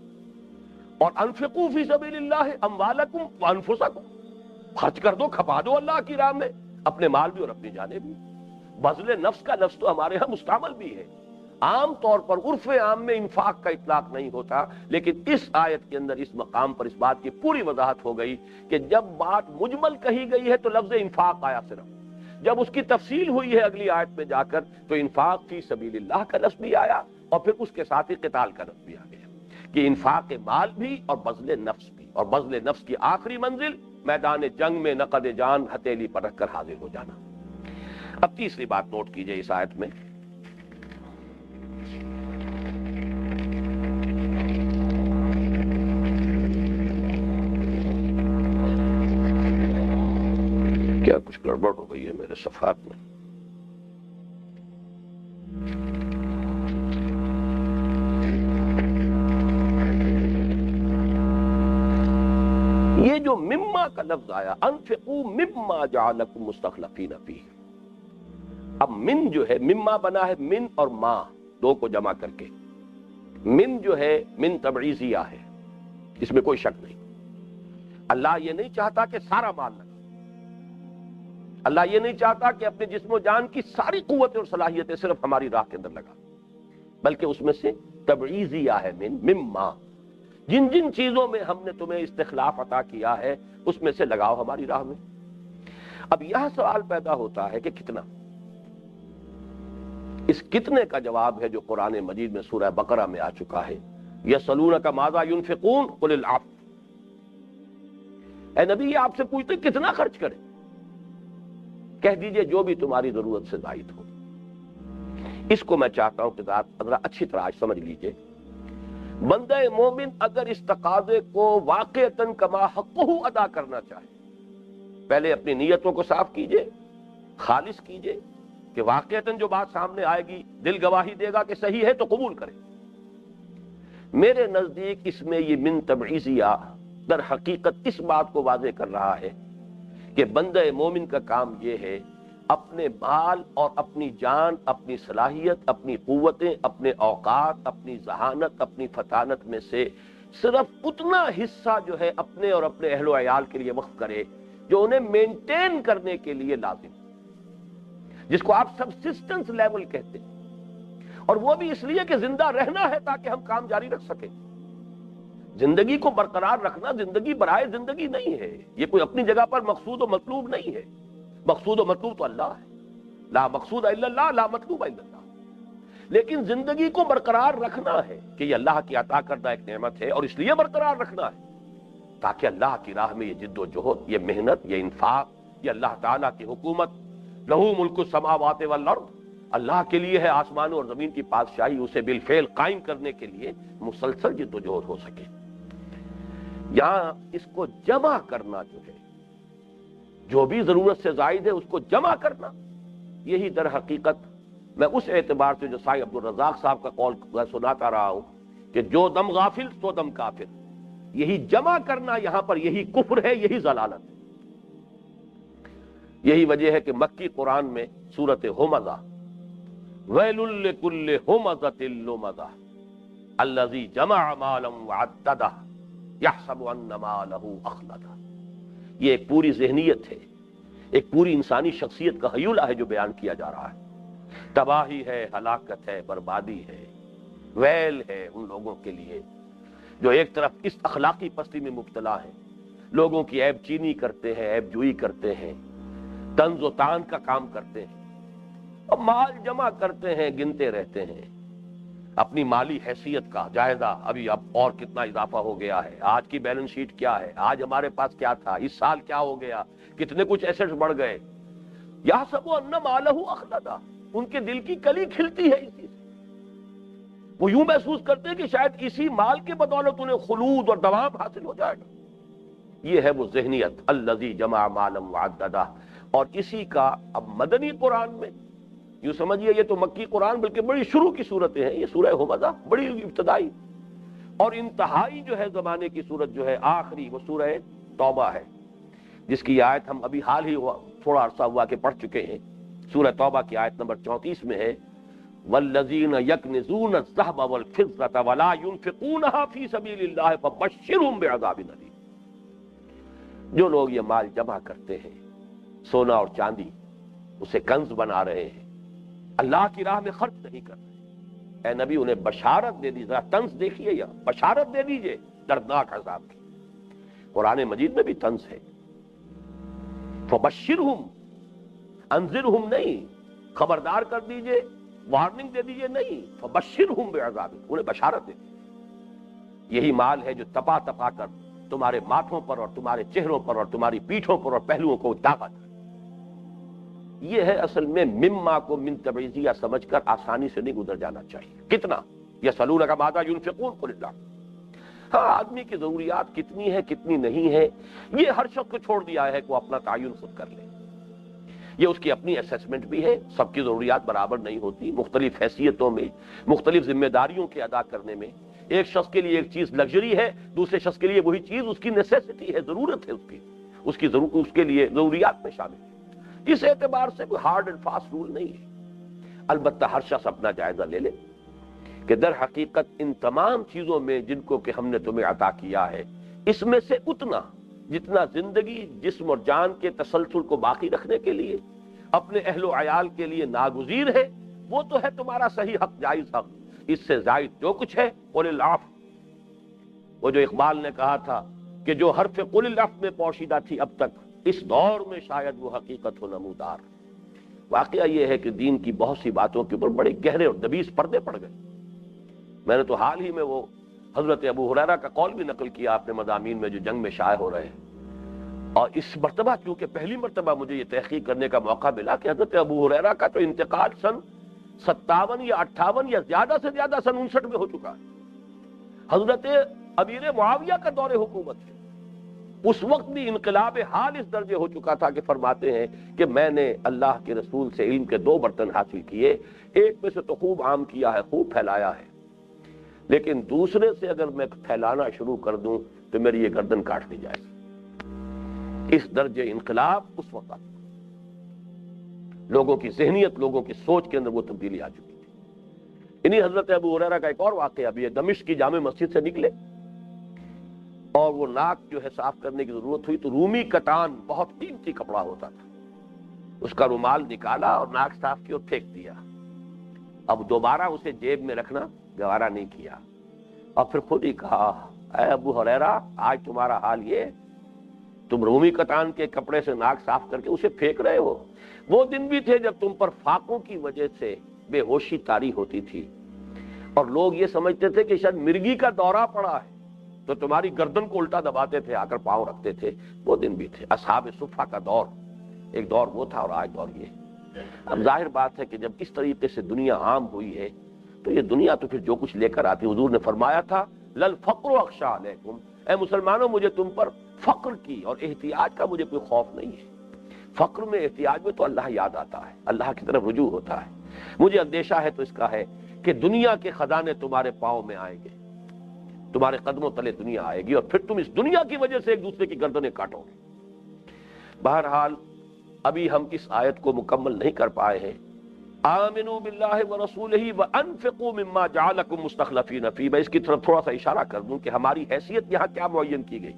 Speaker 1: اور انفقوا فی سبیل اللہ اموالکم وانفسکم، خرچ کر دو، کھپا دو اللہ کی راہ میں اپنے مال بھی اور اپنی جانیں بھی. بذل نفس کا لفظ تو ہمارے ہاں مستعمل بھی ہے. عام طور پر عرف عام میں انفاق کا اطلاق نہیں ہوتا، لیکن اس آیت کے اندر اس مقام پر اس بات کی پوری وضاحت ہو گئی کہ جب بات مجمل کہی گئی ہے تو لفظ انفاق آیا صرف. جب اس کی تفصیل ہوئی ہے اگلی آیت میں جا کر تو انفاق فی سبیل اللہ کا لفظ بھی آیا اور پھر اس کے ساتھ ہی قتال کا لفظ بھی آ گیا کہ انفاق مال بھی اور بذل نفس بھی. اور بذل نفس کی آخری منزل میدان جنگ میں نقد جان ہتھیلی پر رکھ کر حاضر ہو جانا. اب تیسری بات نوٹ کیجئے اس آیت میں، کیا کچھ گڑبڑ ہو گئی ہے میرے صفحات میں. یہ جو مما کا لفظ آیا انفقوا مما جعلکم مستخلفین فیہ، اب من جو ہے مما بنا ہے من اور ما دو کو جمع کر کے. من جو ہے من تبعیضیہ ہے، اس میں کوئی شک نہیں. اللہ یہ نہیں چاہتا کہ سارا مال لگا، اللہ یہ نہیں چاہتا کہ اپنے جسم و جان کی ساری قوتیں اور صلاحیتیں صرف ہماری راہ کے اندر لگا، بلکہ اس میں سے تبعیضیہ ہے من مما، جن جن چیزوں میں ہم نے تمہیں استخلاف عطا کیا ہے اس میں سے لگاؤ ہماری راہ میں. اب یہاں سوال پیدا ہوتا ہے کہ کتنا. اس کتنے کا جواب ہے جو قرآن مجید میں سورہ بقرہ میں آ چکا ہے، یسألونک ماذا ينفقون قل العفو. اے نبی یہ آپ سے پوچھتے کتنا خرچ کریں، کہہ دیجئے جو بھی تمہاری ضرورت سے زائد ہو. اس کو میں چاہتا ہوں کہ ذرا اچھی طرح سمجھ لیجئے. بندہ مومن اگر اس تقاضے کو واقعتاً کما حقہ ادا کرنا چاہے، پہلے اپنی نیتوں کو صاف کیجئے، خالص کیجئے کہ واقعتاً جو بات سامنے آئے گی دل گواہی دے گا کہ صحیح ہے تو قبول کرے. میرے نزدیک اس میں یہ من تبعیضیہ در حقیقت اس بات کو واضح کر رہا ہے کہ بندہ مومن کا کام یہ ہے اپنے مال اور اپنی جان، اپنی صلاحیت، اپنی قوتیں، اپنے اوقات، اپنی ذہانت، اپنی فطانت میں سے صرف اتنا حصہ جو ہے اپنے اور اپنے اہل و عیال کے لیے وقف کرے جو انہیں مینٹین کرنے کے لیے لازم، جس کو آپ سبسسٹنس لیول کہتے ہیں. اور وہ بھی اس لیے کہ زندہ رہنا ہے تاکہ ہم کام جاری رکھ سکیں. زندگی کو برقرار رکھنا زندگی برائے زندگی نہیں ہے، یہ کوئی اپنی جگہ پر مقصود و مطلوب نہیں ہے. مقصود و مطلوب تو اللہ ہے، لا مقصود الا اللہ لا مطلوب الا اللہ. لیکن زندگی کو برقرار رکھنا ہے کہ یہ اللہ کی عطا کردہ ایک نعمت ہے اور اس لیے برقرار رکھنا ہے تاکہ اللہ کی راہ میں یہ جد و جہد، یہ محنت، یہ انفاق، یہ اللہ تعالیٰ کی حکومت، لہو ملک السماوات والارض، اللہ کے لیے ہے آسمانوں اور زمین کی بادشاہی، اسے بالفعل قائم کرنے کے لیے مسلسل جد و جہد ہو سکے. یہاں اس کو جمع کرنا جو ہے، جو بھی ضرورت سے زائد ہے اس کو جمع کرنا، یہی در حقیقت میں اس اعتبار سے جو سائی عبدالرزاق صاحب کا قول سناتا رہا ہوں کہ جو دم غافل سو دم کافر، یہی جمع کرنا یہاں پر یہی کفر ہے، یہی ضلالت ہے. یہی وجہ ہے کہ مکی قرآن میں سورۃ ہمزہ ویل لکل ہمزۃ لمزہ الذی جمع مالا وعددہ یحسب ان مالہ اخلدہ، یہ ایک پوری ذہنیت ہے، ایک پوری انسانی شخصیت کا ہیولہ ہے جو بیان کیا جا رہا ہے. تباہی ہے، ہلاکت ہے، بربادی ہے، ویل ہے ان لوگوں کے لیے جو ایک طرف اس اخلاقی پستی میں مبتلا ہیں، لوگوں کی عیب چینی کرتے ہیں، عیب جوئی کرتے ہیں، طنز و طعن کا کام کرتے ہیں اور مال جمع کرتے ہیں، گنتے رہتے ہیں. اپنی مالی حیثیت کا جائزہ ابھی اب اور کتنا اضافہ ہو گیا ہے، آج کی بیلنس شیٹ کیا ہے، آج ہمارے پاس کیا تھا، اس سال کیا ہو گیا، کتنے کچھ ایسٹس بڑھ گئے. یحسب ان مالہ اخلدہ، ان کے دل کی کلی کھلتی ہے اسی سے. وہ یوں محسوس کرتے ہیں کہ شاید اسی مال کے بدولت انہیں خلود اور دوام حاصل ہو جائے گا. یہ ہے وہ ذہنیت الذی جمع مالا وعددہ. اور اسی کا اب مدنی قرآن میں یوں سمجھیے یہ تو مکی قرآن بلکہ بڑی شروع کی صورتیں ہیں، یہ سورہ ہمزہ بڑی ابتدائی اور انتہائی جو ہے زمانے کی صورت جو ہے آخری وہ سورہ توبہ ہے، جس کی آیت ہم ابھی حال ہی تھوڑا عرصہ ہوا کہ پڑھ چکے ہیں۔ سورہ توبہ کی آیت نمبر 34 میں ہے والذین یکنزون الذھب والفضة ولا ينفقونها فی سبیل اللہ فبشرهم بعذاب الیم۔ جو لوگ یہ مال جمع کرتے ہیں، سونا اور چاندی اسے کنز بنا رہے ہیں، اللہ کی راہ میں خرچ نہیں کر رہے، اے نبی انہیں بشارت دے دی، ذرا طنز دیکھیے یا بشارت دے دیجئے دردناک عذاب کی۔ قرآن مجید میں بھی طنز ہے، فبشرہم، انذرہم نہیں، خبردار کر دیجئے، وارننگ دے دیجئے نہیں، فبشرہم بعذاب، انہیں بشارت دے دیجئے۔ یہی مال ہے جو تپا تپا کر تمہارے ماتھوں پر اور تمہارے چہروں پر اور تمہاری پیٹھوں پر اور پہلوؤں کو داغا تھا۔ یہ ہے اصل میں مما کو من تبعیضیہ سمجھ کر آسانی سے نہیں گزر جانا چاہیے۔ کتنا یسألونک ماذا ینفقون قل اللہ، ہاں آدمی کی ضروریات کتنی ہے کتنی نہیں ہے یہ ہر شخص کو چھوڑ دیا ہے کہ وہ اپنا تعین خود کر لے، یہ اس کی اپنی اسیسمنٹ بھی ہے۔ سب کی ضروریات برابر نہیں ہوتی، مختلف حیثیتوں میں، مختلف ذمہ داریوں کے ادا کرنے میں ایک شخص کے لیے ایک چیز لگژری ہے، دوسرے شخص کے لیے وہی چیز اس کی نیسیسٹی ہے، ضرورت ہے، اس کے لیے ضروریات میں شامل ہے۔ اس اعتبار سے کوئی ہارڈ اینڈ فاسٹ رول نہیں ہے، البتہ ہر شخص اپنا جائزہ لے لے کہ در حقیقت ان تمام چیزوں میں جن کو کہ ہم نے تمہیں عطا کیا ہے، اس میں سے اتنا جتنا زندگی جسم اور جان کے تسلسل کو باقی رکھنے کے لیے اپنے اہل و عیال کے لیے ناگزیر ہے، وہ تو ہے تمہارا صحیح حق، جائز حق۔ اس سے زائد جو کچھ ہے قل العفو، وہ جو اقبال نے کہا تھا کہ جو حرف قل العفو میں پوشیدہ تھی اب تک، اس دور میں شاید وہ حقیقت ہو نمودار۔ واقعہ یہ ہے کہ دین کی بہت سی باتوں کے اوپر بڑے گہرے اور دبیز پردے پڑ گئے۔ میں نے تو حال ہی میں وہ حضرت ابو ہریرہ کا قول بھی نقل کیا اپنے مضامین میں جو جنگ میں شائع ہو رہے ہیں، اور اس مرتبہ کیونکہ پہلی مرتبہ مجھے یہ تحقیق کرنے کا موقع ملا کہ حضرت ابو ہریرہ کا تو انتقال سن 57 یا 58 یا زیادہ سے زیادہ سن 59 میں ہو چکا ہے۔ حضرت امیر معاویہ کا دور حکومت ہے، اس وقت بھی انقلاب حال اس درجے ہو چکا تھا کہ فرماتے ہیں کہ میں نے اللہ کے رسول سے علم کے 2 برتن حاصل کیے، ایک میں سے تو خوب عام کیا ہے، خوب پھیلایا ہے، لیکن دوسرے سے اگر میں پھیلانا شروع کر دوں تو میری یہ گردن کاٹ دی جائے گی۔ اس درجے انقلاب اس وقت لوگوں کی ذہنیت، لوگوں کی سوچ کے اندر وہ تبدیلی آ چکی تھی۔ انہی حضرت ابو ہریرہ کا ایک اور واقعہ بھی ہے، دمشق کی جامع مسجد سے نکلے اور وہ ناک جو ہے صاف کرنے کی ضرورت ہوئی تو رومی کتان بہت قیمتی کپڑا ہوتا تھا، اس کا رومال نکالا اور ناک صاف کی اور پھینک دیا۔ اب دوبارہ اسے جیب میں رکھنا گوارا نہیں کیا، اور پھر خود ہی کہا اے ابو ہریرہ آج تمہارا حال یہ، تم رومی کتان کے کپڑے سے ناک صاف کر کے اسے پھینک رہے ہو۔ وہ دن بھی تھے جب تم پر فاقوں کی وجہ سے بے ہوشی طاری ہوتی تھی اور لوگ یہ سمجھتے تھے کہ شاید مرگی کا دورہ پڑا ہے تو تمہاری گردن کو الٹا دباتے تھے، آ کر پاؤں رکھتے تھے۔ وہ دن بھی تھے، اصحاب صفہ کا دور، ایک دور وہ تھا اور آج دور یہ۔ اب ظاہر بات ہے کہ جب اس طریقے سے دنیا عام ہوئی ہے تو یہ دنیا تو پھر جو کچھ لے کر آتی، حضور نے فرمایا تھا للفقر اخشى علیکم، اے مسلمانوں مجھے تم پر فقر کی اور احتیاج کا مجھے کوئی خوف نہیں ہے۔ فقر میں احتیاج میں تو اللہ یاد آتا ہے، اللہ کی طرف رجوع ہوتا ہے۔ مجھے اندیشہ ہے تو اس کا ہے کہ دنیا کے خزانے تمہارے پاؤں میں آئیں گے، تمہارے قدموں تلے دنیا آئے گی اور پھر تم اس دنیا کی وجہ سے ایک دوسرے کی گردنیں کاٹو گے۔ بہرحال ابھی ہم اس آیت کو مکمل نہیں کر پائے ہیں۔ آمنوا باللہ ورسولہ وانفقوا مما جعلکم مستخلفین فیہ، میں اس کی طرف تھوڑا سا اشارہ کر دوں کہ ہماری حیثیت یہاں کیا معین کی گئی۔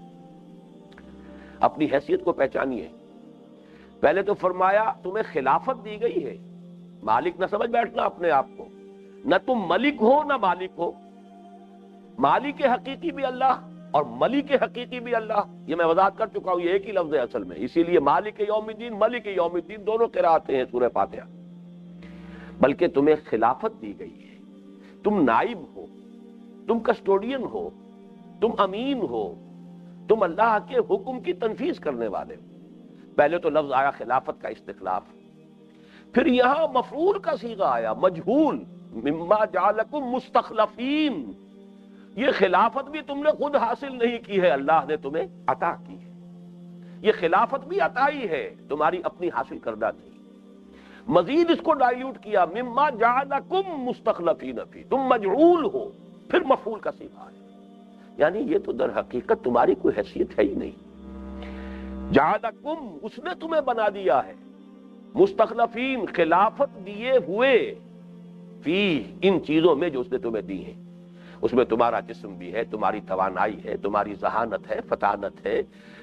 Speaker 1: اپنی حیثیت کو پہچانیے۔ پہلے تو فرمایا تمہیں خلافت دی گئی ہے، مالک نہ سمجھ بیٹھنا اپنے آپ کو، نہ تم ملک ہو نہ مالک ہو، مالک حقیقی بھی اللہ اور ملک حقیقی بھی اللہ، یہ میں وضاحت کر چکا ہوں، یہ ایک ہی لفظ ہے اصل میں، اسی لیے مالک یوم الدین ملک یوم الدین دونوں قراءتیں ہیں سورہ فاتحہ۔ بلکہ تمہیں خلافت دی گئی ہے، تم نائب ہو، تم کسٹوڈین ہو، تم امین ہو، تم اللہ کے حکم کی تنفیذ کرنے والے ہو۔ پہلے تو لفظ آیا خلافت کا استخلاف، پھر یہاں مفعول کا صیغہ آیا مجہول، مما جعلکم مستخلفین، یہ خلافت بھی تم نے خود حاصل نہیں کی ہے، اللہ نے تمہیں عطا کی ہے۔ یہ خلافت بھی عطائی ہے، تمہاری اپنی حاصل کردہ نہیں۔ مزید اس کو ڈائلیوٹ کیا، مما جعلکم مستخلفین فی، تم مجعول ہو، پھر مفعول کا صیغہ ہے، یعنی یہ تو در حقیقت تمہاری کوئی حیثیت ہے ہی نہیں۔ جعلکم، اس نے تمہیں بنا دیا ہے، مستخلفین، خلافت دیے ہوئے، فی، ان چیزوں میں جو اس نے تمہیں دی ہیں۔ اس میں تمہارا جسم بھی ہے، تمہاری توانائی ہے، تمہاری ذہانت ہے، فطانت ہے،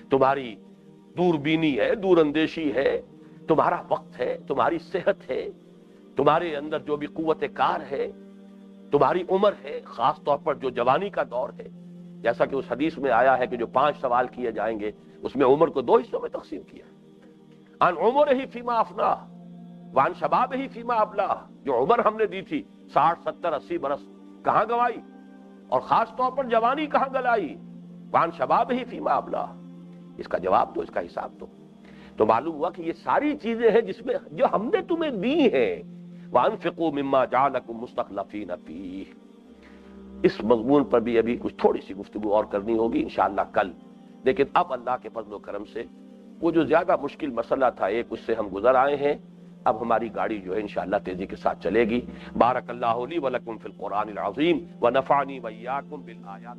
Speaker 1: تمہاری دوربینی ہے، دور اندیشی ہے، تمہارا وقت ہے، تمہاری صحت ہے، تمہارے اندر جو بھی قوت کار ہے، تمہاری عمر ہے، خاص طور پر جو جوانی کا دور ہے، جیسا کہ اس حدیث میں آیا ہے کہ جو 5 سوال کیے جائیں گے، اس میں عمر کو 2 حصوں میں تقسیم کیا، ان عمرہ فیما افنا وان شبابہ فیما ابلا، جو عمر ہم نے دی تھی 60 70 80 برس کہاں گوائی، اور خاص طور پر جوانی کہاں گلائی، وان شبابہ فیما ابلا، اس کا جواب دو، اس کا حساب دو۔ تو معلوم ہوا کہ یہ ساری چیزیں ہیں جس میں جو ہم نے تمہیں دی ہیں، وَأَنفِقُوا مِمَّا جَعَلَكُمْ مُسْتَخْلَفِينَ فِيهِ، اس مضمون پر بھی ابھی کچھ تھوڑی سی گفتگو اور کرنی ہوگی انشاءاللہ کل، لیکن اب اللہ کے فضل و کرم سے وہ جو زیادہ مشکل مسئلہ تھا ایک، اس سے ہم گزر آئے ہیں، اب ہماری گاڑی جو ہے انشاءاللہ تیزی کے ساتھ چلے گی۔ بارک اللہ لی ولکم فی القرآن العظیم ونفعنی وإیاکم بالآیات۔